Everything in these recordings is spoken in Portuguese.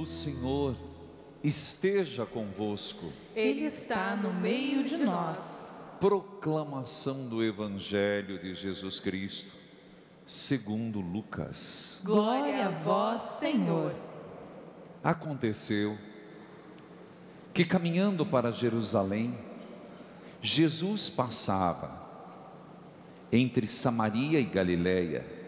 O Senhor esteja convosco. Ele está no meio de nós. Proclamação do Evangelho de Jesus Cristo, segundo Lucas. Glória a vós, Senhor. Aconteceu que, caminhando para Jerusalém, Jesus passava entre Samaria e Galiléia.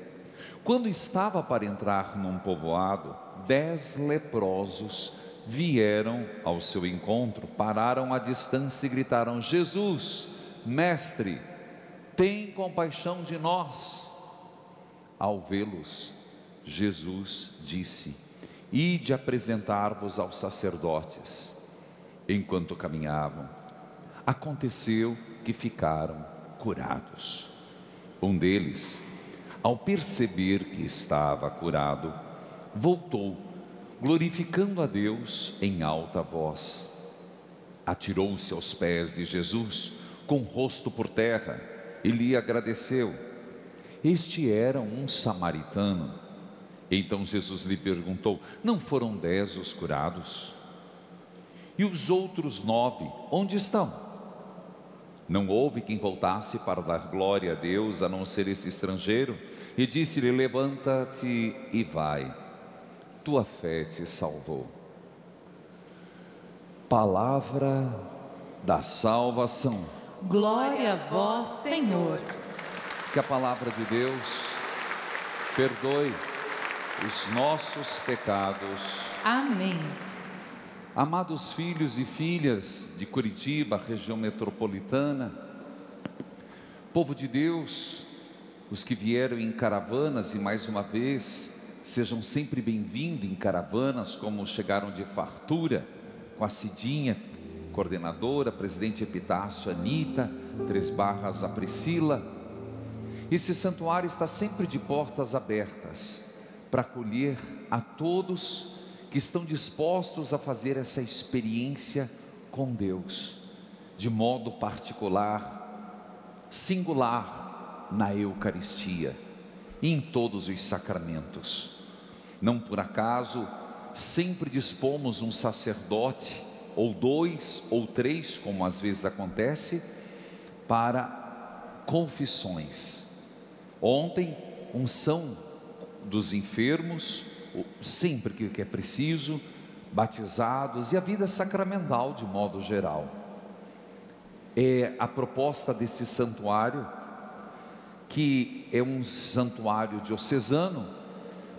Quando estava para entrar num povoado, 10 leprosos vieram ao seu encontro, pararam à distância e gritaram: Jesus, Mestre, tem compaixão de nós. Ao vê-los, Jesus disse: Ide apresentar-vos aos sacerdotes. Enquanto caminhavam, aconteceu que ficaram curados. Um deles, ao perceber que estava curado, voltou, glorificando a Deus em alta voz. Atirou-se aos pés de Jesus, com o rosto por terra, e lhe agradeceu. Este era um samaritano. Então Jesus lhe perguntou: não foram 10 os curados? E os outros 9, onde estão? Não houve quem voltasse para dar glória a Deus, a não ser esse estrangeiro? E disse-lhe: levanta-te e vai, tua fé te salvou. Palavra da salvação. Glória a vós, Senhor. Que a palavra de Deus perdoe os nossos pecados. Amém. Amados filhos e filhas de Curitiba, região metropolitana, povo de Deus, os que vieram em caravanas, e mais uma vez, sejam sempre bem-vindos em caravanas, como chegaram de fartura, com a Cidinha, coordenadora, presidente Epitácio, Anita, 3 Barras, a Priscila. Esse santuário está sempre de portas abertas, para acolher a todos que estão dispostos a fazer essa experiência com Deus, de modo particular, singular, na Eucaristia e em todos os sacramentos. Não por acaso, sempre dispomos um sacerdote, ou 2 ou 3, como às vezes acontece, para confissões. Ontem, unção dos enfermos, sempre que é preciso, batizados, e a vida sacramental de modo geral. É a proposta desse santuário, que é um santuário diocesano,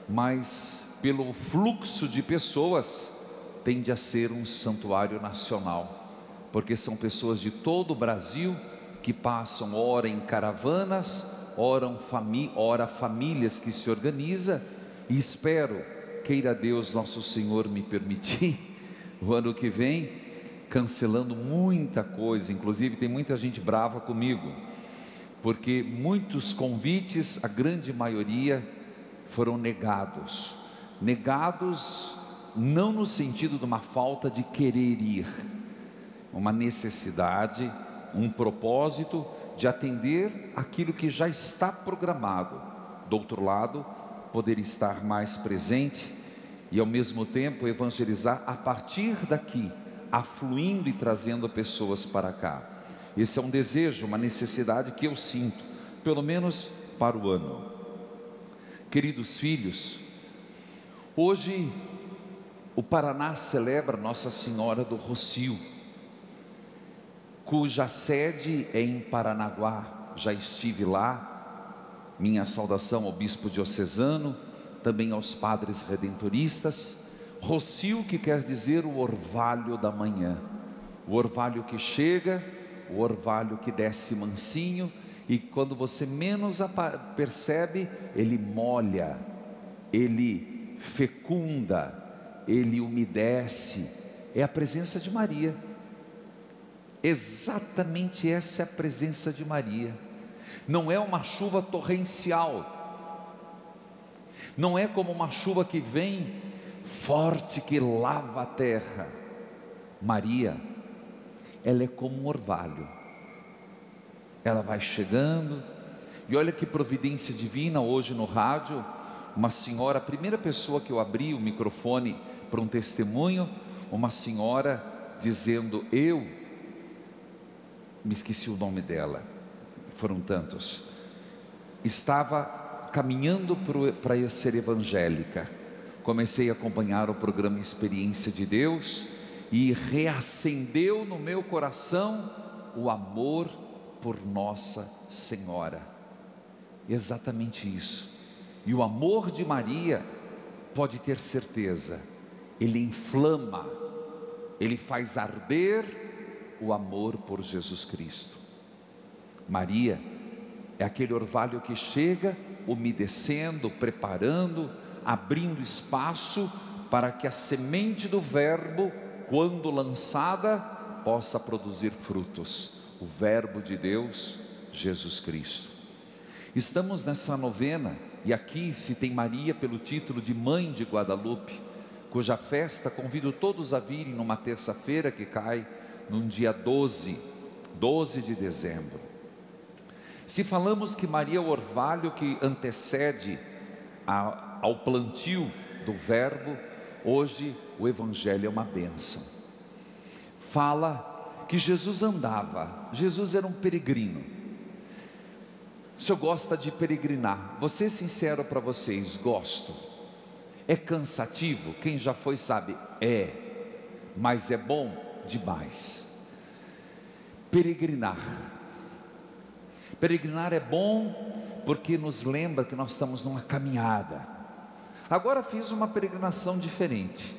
mas pelo fluxo de pessoas, tende a ser um santuário nacional, porque são pessoas de todo o Brasil que passam, ora em caravanas, ora famílias que se organizam. E espero, queira Deus nosso Senhor me permitir, o ano que vem, cancelando muita coisa, inclusive tem muita gente brava comigo, porque muitos convites, a grande maioria, foram negados não no sentido de uma falta de querer ir, uma necessidade, um propósito de atender aquilo que já está programado. Do outro lado, poder estar mais presente e ao mesmo tempo evangelizar a partir daqui, afluindo e trazendo pessoas para cá. Esse é um desejo, uma necessidade que eu sinto, pelo menos para o ano. Queridos filhos, hoje o Paraná celebra Nossa Senhora do Rocio, cuja sede é em Paranaguá. Já estive lá. Minha saudação ao bispo diocesano, também aos padres redentoristas. Rocio, que quer dizer o orvalho da manhã, o orvalho que chega, o orvalho que desce mansinho, e quando você menos percebe, ele molha, ele fecunda, ele umedece. É a presença de Maria. Exatamente essa é a presença de Maria. Não é uma chuva torrencial, não é como uma chuva que vem forte, que lava a terra. Maria, ela é como um orvalho, ela vai chegando. E olha que providência divina. Hoje no rádio, uma senhora, a primeira pessoa que eu abri o microfone para um testemunho, uma senhora dizendo, eu me esqueci o nome dela, foram tantos, estava caminhando para ser evangélica, comecei a acompanhar o programa Experiência de Deus, e reacendeu no meu coração o amor por Nossa Senhora, exatamente isso. E o amor de Maria, pode ter certeza, ele inflama, ele faz arder o amor por Jesus Cristo. Maria é aquele orvalho que chega umedecendo, preparando, abrindo espaço para que a semente do Verbo, quando lançada, possa produzir frutos. O Verbo de Deus, Jesus Cristo. Estamos nessa novena, e aqui se tem Maria pelo título de Mãe de Guadalupe, cuja festa convido todos a virem numa terça-feira que cai num dia 12 de dezembro. Se falamos que Maria é o orvalho que antecede ao plantio do Verbo, hoje o Evangelho é uma bênção. Fala que Jesus andava, Jesus era um peregrino. O senhor gosta de peregrinar? Vou ser sincero para vocês, gosto. É cansativo? Quem já foi sabe, mas é bom demais. Peregrinar é bom porque nos lembra que nós estamos numa caminhada. Agora fiz uma peregrinação diferente,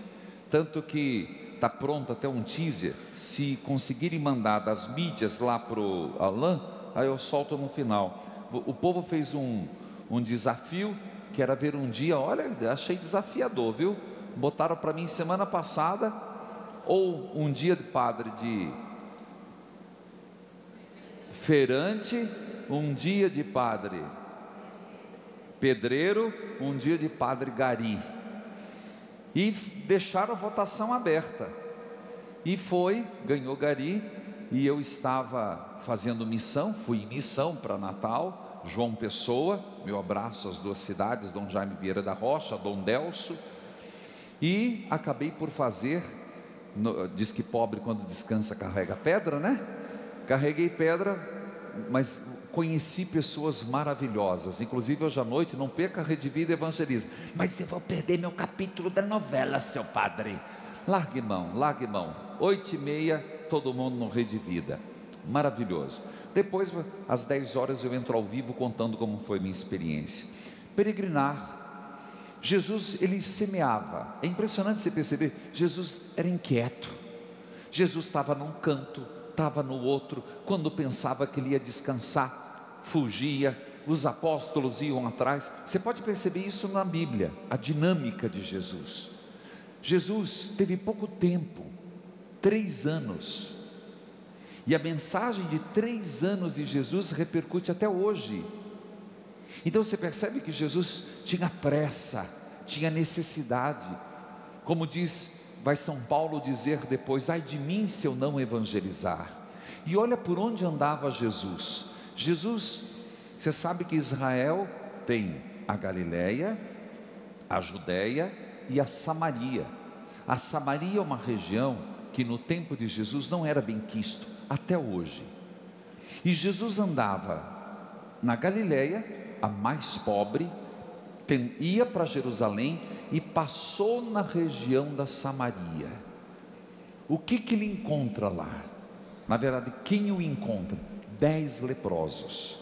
tanto que está pronto até um teaser, se conseguirem mandar das mídias lá para o Alain, aí eu solto no final. O povo fez um desafio, que era ver um dia, olha, achei desafiador, viu? Botaram para mim semana passada, ou um dia de padre de feirante, um dia de padre pedreiro, um dia de padre gari, e deixaram a votação aberta, e ganhou gari, e eu estava fazendo missão, fui em missão para Natal, João Pessoa, meu abraço às duas cidades, Dom Jaime Vieira da Rocha, Dom Delso, e acabei por fazer, diz que pobre quando descansa carrega pedra, né? Carreguei pedra, mas conheci pessoas maravilhosas, inclusive hoje à noite, não perca a Rede Vida Evangelista, mas eu vou perder meu capítulo da novela, seu padre, largue mão, 8h30, todo mundo no Rede Vida, maravilhoso. Depois às 10 horas eu entro ao vivo contando como foi minha experiência. Peregrinar, Jesus ele semeava, é impressionante você perceber, Jesus era inquieto, Jesus estava num canto, estava no outro, quando pensava que ele ia descansar, fugia, os apóstolos iam atrás. Você pode perceber isso na Bíblia, a dinâmica de Jesus. Jesus teve pouco tempo, 3 anos, e a mensagem de 3 anos de Jesus repercute até hoje. Então você percebe que Jesus tinha pressa, tinha necessidade, como vai São Paulo dizer depois, ai de mim se eu não evangelizar. E olha por onde andava Jesus. Você sabe que Israel tem a Galileia, a Judéia e a Samaria. A Samaria é uma região que no tempo de Jesus não era bem quisto, até hoje. E Jesus andava na Galileia, a mais pobre, ia para Jerusalém e passou na região da Samaria. O que ele encontra lá? Na verdade, quem o encontra? 10 leprosos.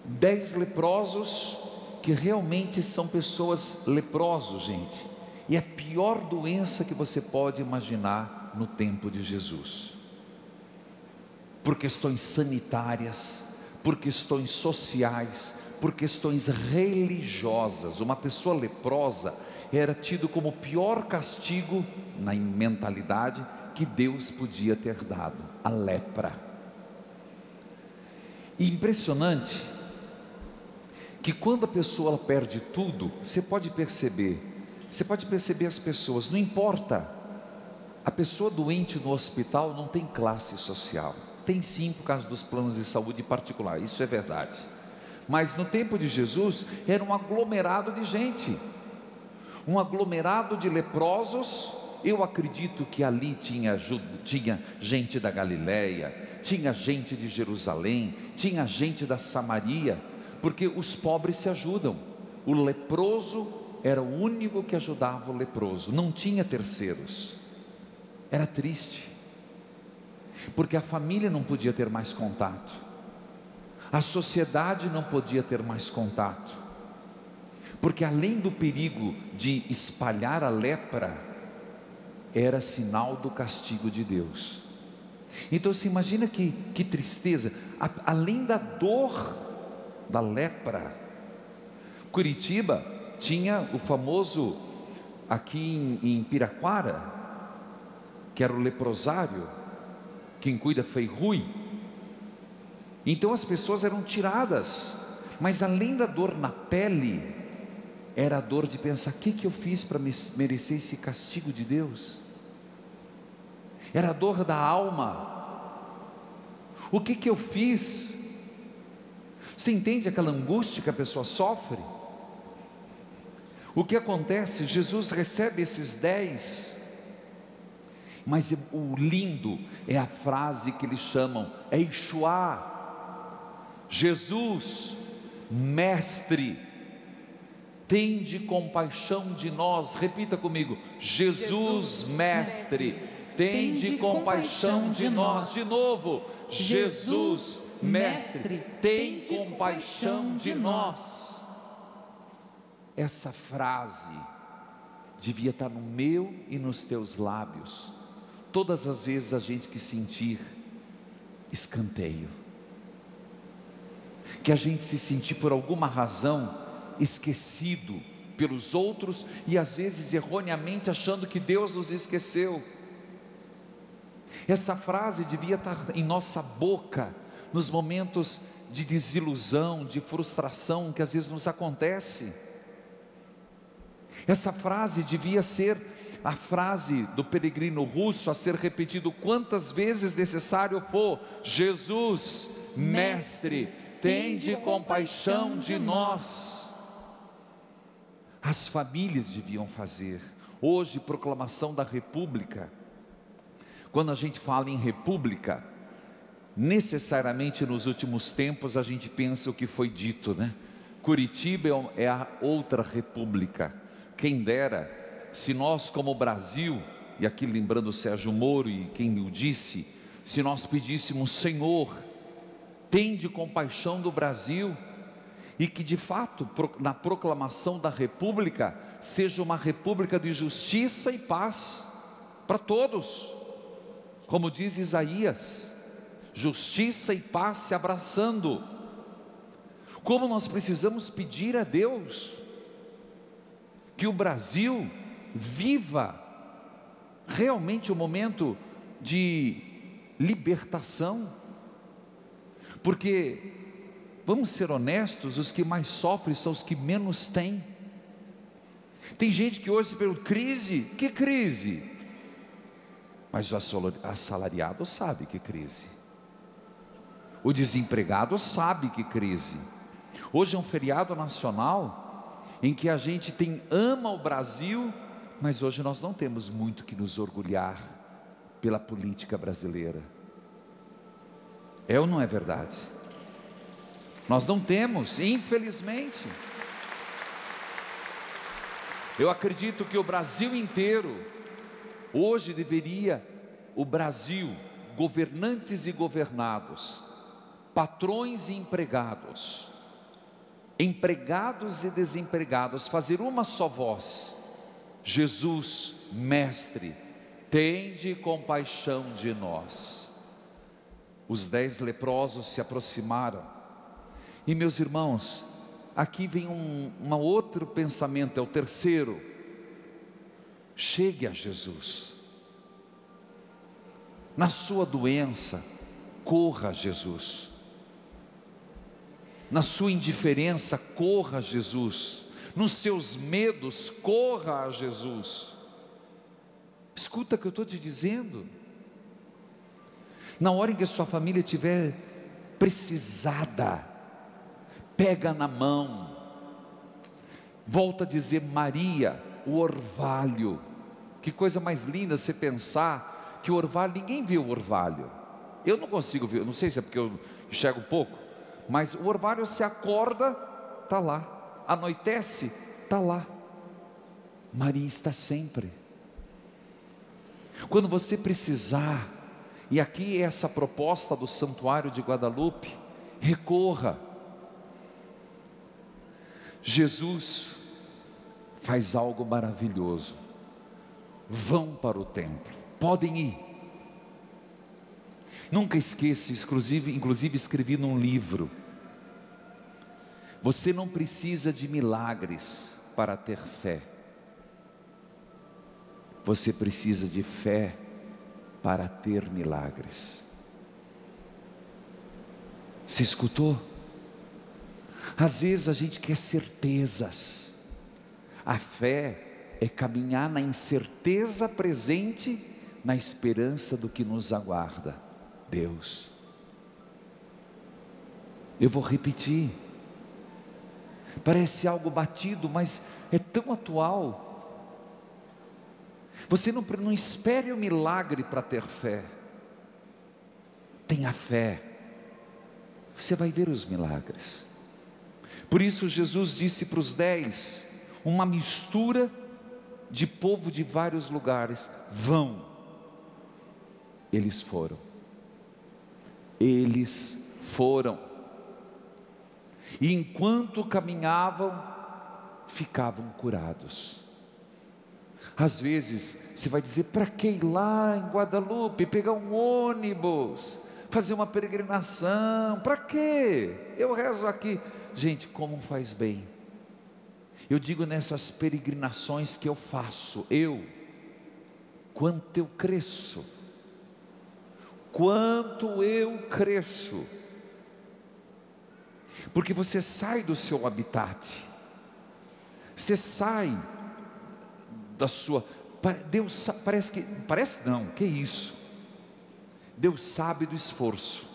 10 leprosos que realmente são pessoas leprosos, gente. E é a pior doença que você pode imaginar no tempo de Jesus. Por questões sanitárias, por questões sociais, por questões religiosas. Uma pessoa leprosa era tido como o pior castigo na mentalidade que Deus podia ter dado, a lepra. E impressionante que quando a pessoa ela perde tudo, você pode perceber as pessoas, não importa, a pessoa doente no hospital não tem classe social, tem sim por causa dos planos de saúde particular, isso é verdade, Mas no tempo de Jesus era um aglomerado de gente, um aglomerado de leprosos. Eu acredito que ali tinha gente da Galileia, tinha gente de Jerusalém, tinha gente da Samaria, porque os pobres se ajudam. O leproso era o único que ajudava o leproso, não tinha terceiros. Era triste, porque a família não podia ter mais contato, a sociedade não podia ter mais contato, porque além do perigo de espalhar a lepra, era sinal do castigo de Deus. Então se imagina que tristeza, além da dor da lepra. Curitiba tinha o famoso, aqui em Piraquara, que era o leprosário, quem cuida foi Rui. Então as pessoas eram tiradas, mas além da dor na pele, era a dor de pensar: o que eu fiz para merecer esse castigo de Deus? Era a dor da alma. O que eu fiz? Você entende aquela angústia que a pessoa sofre? O que acontece? Jesus recebe esses 10, mas o lindo é a frase que eles chamam Yeshua, Jesus, Mestre, tende compaixão de nós. Repita comigo: Jesus, Mestre, tende compaixão de nós. De novo: Jesus, Mestre, tem compaixão de nós. Essa frase devia estar no meu e nos teus lábios, todas as vezes a gente que sentir escanteio, que a gente se sentir por alguma razão esquecido pelos outros, e às vezes erroneamente achando que Deus nos esqueceu. Essa frase devia estar em nossa boca nos momentos de desilusão, de frustração que às vezes nos acontece. Essa frase devia ser a frase do peregrino russo a ser repetido quantas vezes necessário for: Jesus, Mestre, tende compaixão de nós. As famílias deviam fazer. Hoje, proclamação da República. Quando a gente fala em república, necessariamente nos últimos tempos a gente pensa o que foi dito, né? Curitiba é a outra república. Quem dera se nós, como Brasil, e aqui lembrando o Sérgio Moro e quem o disse, se nós pedíssemos: Senhor, tende compaixão do Brasil, e que de fato na proclamação da república seja uma república de justiça e paz para todos. Como diz Isaías, justiça e paz se abraçando. Como nós precisamos pedir a Deus que o Brasil viva realmente um momento de libertação, porque, vamos ser honestos, os que mais sofrem são os que menos têm. Tem gente que hoje se pergunta: crise? Que crise? Mas o assalariado sabe que crise, o desempregado sabe que crise. Hoje é um feriado nacional em que a gente ama o Brasil, mas hoje nós não temos muito que nos orgulhar pela política brasileira. É ou não é verdade? Nós não temos, infelizmente. Eu acredito que o Brasil inteiro hoje deveria, o Brasil, governantes e governados, patrões e empregados, empregados e desempregados, fazer uma só voz: Jesus, Mestre, tende compaixão de nós. Os 10 leprosos se aproximaram, e meus irmãos, aqui vem um outro pensamento, é o terceiro: chegue a Jesus. Na sua doença, corra a Jesus. Na sua indiferença, corra a Jesus. Nos seus medos, corra a Jesus. Escuta o que eu estou te dizendo. Na hora em que a sua família estiver precisada, pega na mão. Volta a dizer Maria, o orvalho. Que coisa mais linda você pensar que o orvalho, ninguém vê o orvalho. Eu não consigo ver, não sei se é porque eu enxergo pouco, mas o orvalho, se acorda, está lá, anoitece, está lá. Maria está sempre. Quando você precisar, e aqui é essa proposta do Santuário de Guadalupe, recorra. Jesus faz algo maravilhoso. Vão para o templo, podem ir. Nunca esqueça, inclusive escrevi num livro, você não precisa de milagres para ter fé. Você precisa de fé para ter milagres. Você escutou? Às vezes a gente quer certezas. A fé é caminhar na incerteza presente, na esperança do que nos aguarda. Deus. Eu vou repetir. Parece algo batido, mas é tão atual. Você não espere o milagre para ter fé. Tenha fé. Você vai ver os milagres. Por isso Jesus disse para os 10, uma mistura de povo de vários lugares: vão. Eles foram. Eles foram. E enquanto caminhavam, ficavam curados. Às vezes você vai dizer: para que ir lá em Guadalupe, pegar um ônibus, fazer uma peregrinação? Para quê? Eu rezo aqui. Gente, como faz bem. Eu digo nessas peregrinações que eu faço, quanto eu cresço, porque você sai do seu habitat, você sai da sua, Deus parece não, que isso? Deus sabe do esforço.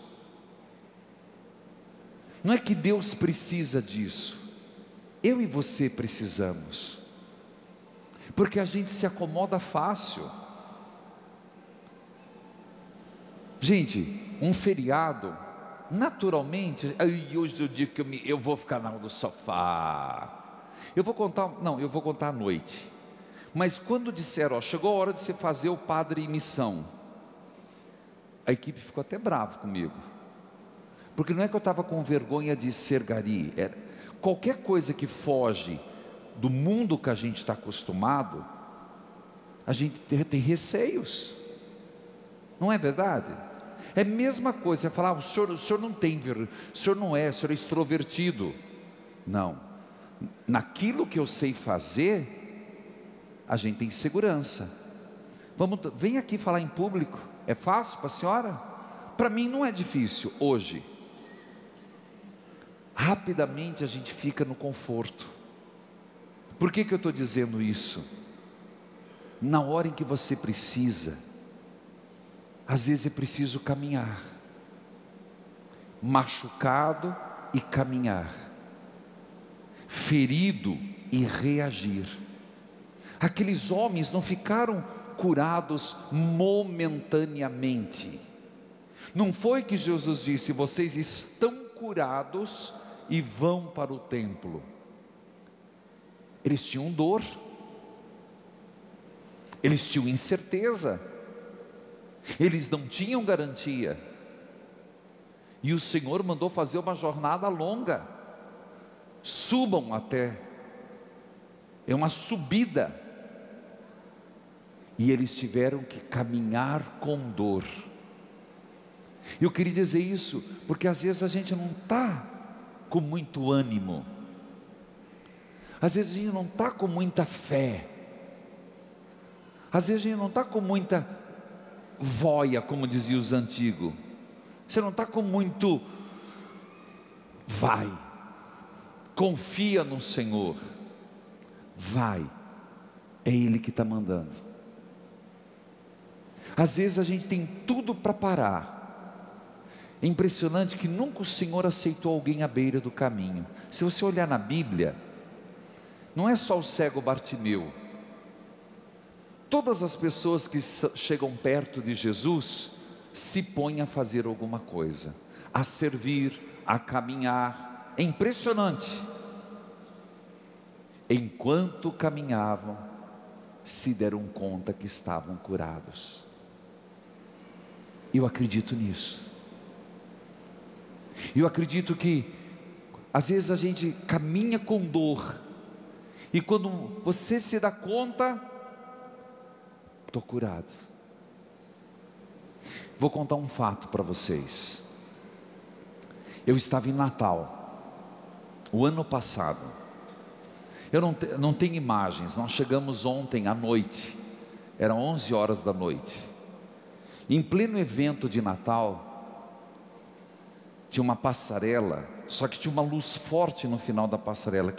Não é que Deus precisa disso, eu e você precisamos, porque a gente se acomoda fácil. Gente, um feriado, naturalmente, hoje eu digo que eu vou ficar no sofá. Eu vou contar à noite. Mas quando disseram, chegou a hora de você fazer o padre em missão, a equipe ficou até brava comigo, porque não é que eu estava com vergonha de ser gari, qualquer coisa que foge do mundo que a gente está acostumado, a gente tem receios, não é verdade? É a mesma coisa, você falar, o senhor não tem vergonha, o senhor é extrovertido. Não, naquilo que eu sei fazer, a gente tem segurança. Vem aqui falar em público, é fácil para a senhora? Para mim não é difícil hoje. Rapidamente a gente fica no conforto. Por que eu estou dizendo isso? Na hora em que você precisa, às vezes é preciso caminhar, machucado e caminhar, ferido e reagir. Aqueles homens não ficaram curados momentaneamente. Não foi que Jesus disse: vocês estão curados e vão para o templo. Eles tinham dor, eles tinham incerteza, eles não tinham garantia, e o Senhor mandou fazer uma jornada longa. Subam até, é uma subida, e eles tiveram que caminhar com dor. Eu queria dizer isso, porque às vezes a gente não está com muito ânimo, às vezes a gente não está com muita fé, às vezes a gente não está com muita voia, como diziam os antigos, você não está com muito, vai, confia no Senhor, vai, é Ele que está mandando. Às vezes a gente tem tudo para parar, É impressionante que nunca o Senhor aceitou alguém à beira do caminho. Se você olhar na Bíblia, não é só o cego Bartimeu. Todas as pessoas que chegam perto de Jesus se põem a fazer alguma coisa, a servir, a caminhar. É impressionante. Enquanto caminhavam, se deram conta que estavam curados. Eu acredito nisso. Eu acredito que às vezes a gente caminha com dor, e quando você se dá conta, estou curado. Vou contar um fato para vocês. Eu estava em Natal, o ano passado. Eu não tenho imagens, nós chegamos ontem à noite, eram 11 horas da noite. Em pleno evento de Natal, tinha uma passarela, só que tinha uma luz forte no final da passarela.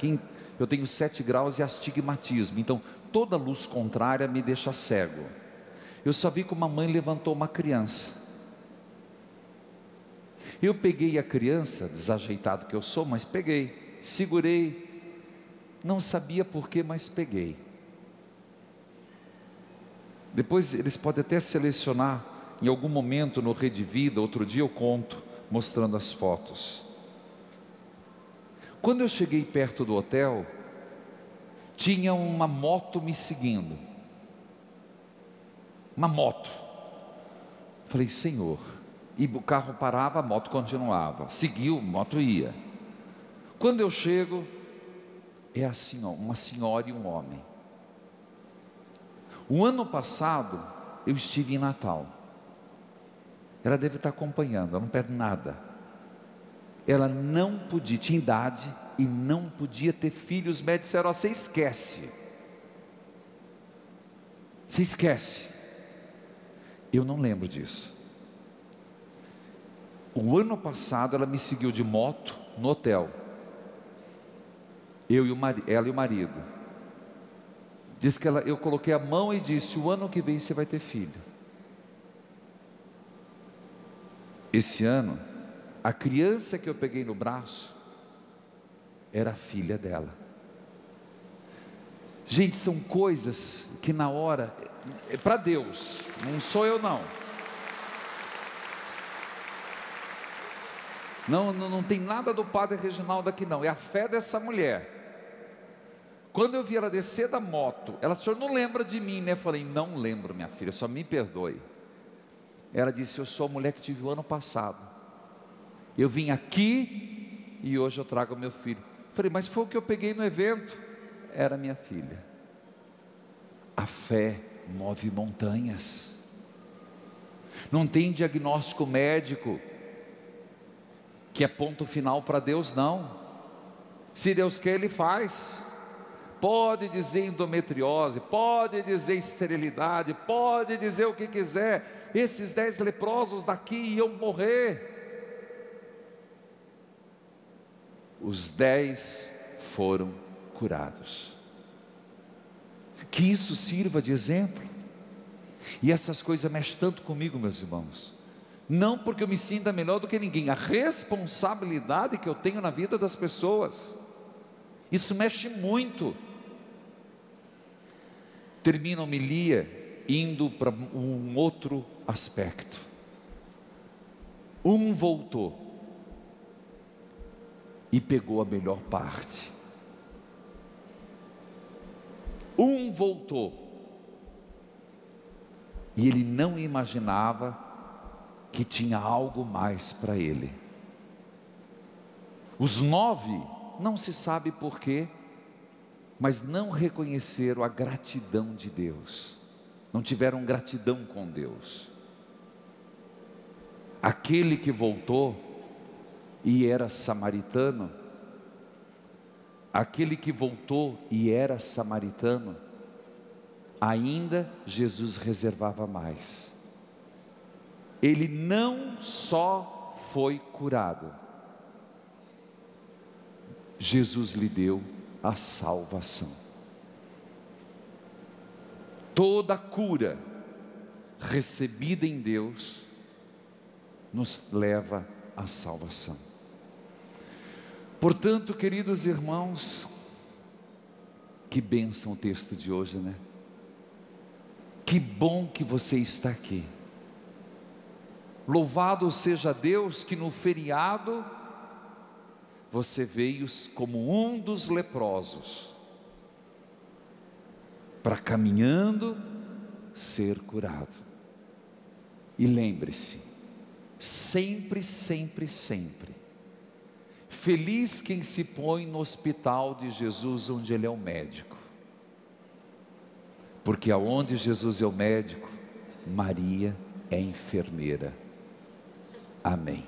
Eu tenho 7 graus e astigmatismo, então toda luz contrária me deixa cego. Eu só vi que uma mãe levantou uma criança. Eu peguei a criança, desajeitado que eu sou, mas peguei, segurei, não sabia porquê, mas peguei. Depois eles podem até selecionar, em algum momento no Rede Vida, outro dia eu conto, mostrando as fotos. Quando eu cheguei perto do hotel, tinha uma moto me seguindo. Uma moto. Falei, Senhor. E o carro parava, a moto continuava. Seguiu, a moto ia. Quando eu chego, é assim, ó, uma senhora e um homem. O ano passado, eu estive em Natal. Ela deve estar acompanhando, ela não perde nada. Ela não podia, tinha idade e não podia ter filhos. Os médicos disseram, você esquece. Você esquece. Eu não lembro disso. O ano passado ela me seguiu de moto no hotel. Ela e o marido. Diz que eu coloquei a mão e disse, o ano que vem você vai ter filho. Esse ano, a criança que eu peguei no braço, era a filha dela. Gente, são coisas que na hora, é para Deus, não sou eu não. Não tem nada do Padre Reginaldo aqui não, é a fé dessa mulher. Quando eu vi ela descer da moto, ela disse, o senhor não lembra de mim, né? Eu falei, não lembro, minha filha, só me perdoe. Ela disse, eu sou a mulher que tive o ano passado. Eu vim aqui e hoje eu trago meu filho. Eu falei, mas foi o que eu peguei no evento. Era minha filha. A fé move montanhas. Não tem diagnóstico médico que é ponto final para Deus, não. Se Deus quer, Ele faz. Pode dizer endometriose, pode dizer esterilidade, pode dizer o que quiser. Esses 10 leprosos daqui iam morrer. Os 10 foram curados. Que isso sirva de exemplo. E essas coisas mexem tanto comigo, meus irmãos. Não porque eu me sinta melhor do que ninguém, a responsabilidade que eu tenho na vida das pessoas. Isso mexe muito. Termina a homilia indo para um outro aspecto. Um voltou e pegou a melhor parte. Um voltou e ele não imaginava que tinha algo mais para ele. Os 9, não se sabe porquê, mas não reconheceram a gratidão de Deus, não tiveram gratidão com Deus. Aquele que voltou e era samaritano, ainda Jesus reservava mais. Ele não só foi curado, Jesus lhe deu a salvação. Toda cura recebida em Deus nos leva à salvação. Portanto, queridos irmãos, que bênção o texto de hoje, né? Que bom que você está aqui. Louvado seja Deus que no feriado você veio como um dos leprosos, para caminhando ser curado. E lembre-se, sempre, sempre, sempre, feliz quem se põe no hospital de Jesus, onde Ele é o médico, porque aonde Jesus é o médico, Maria é enfermeira. Amém.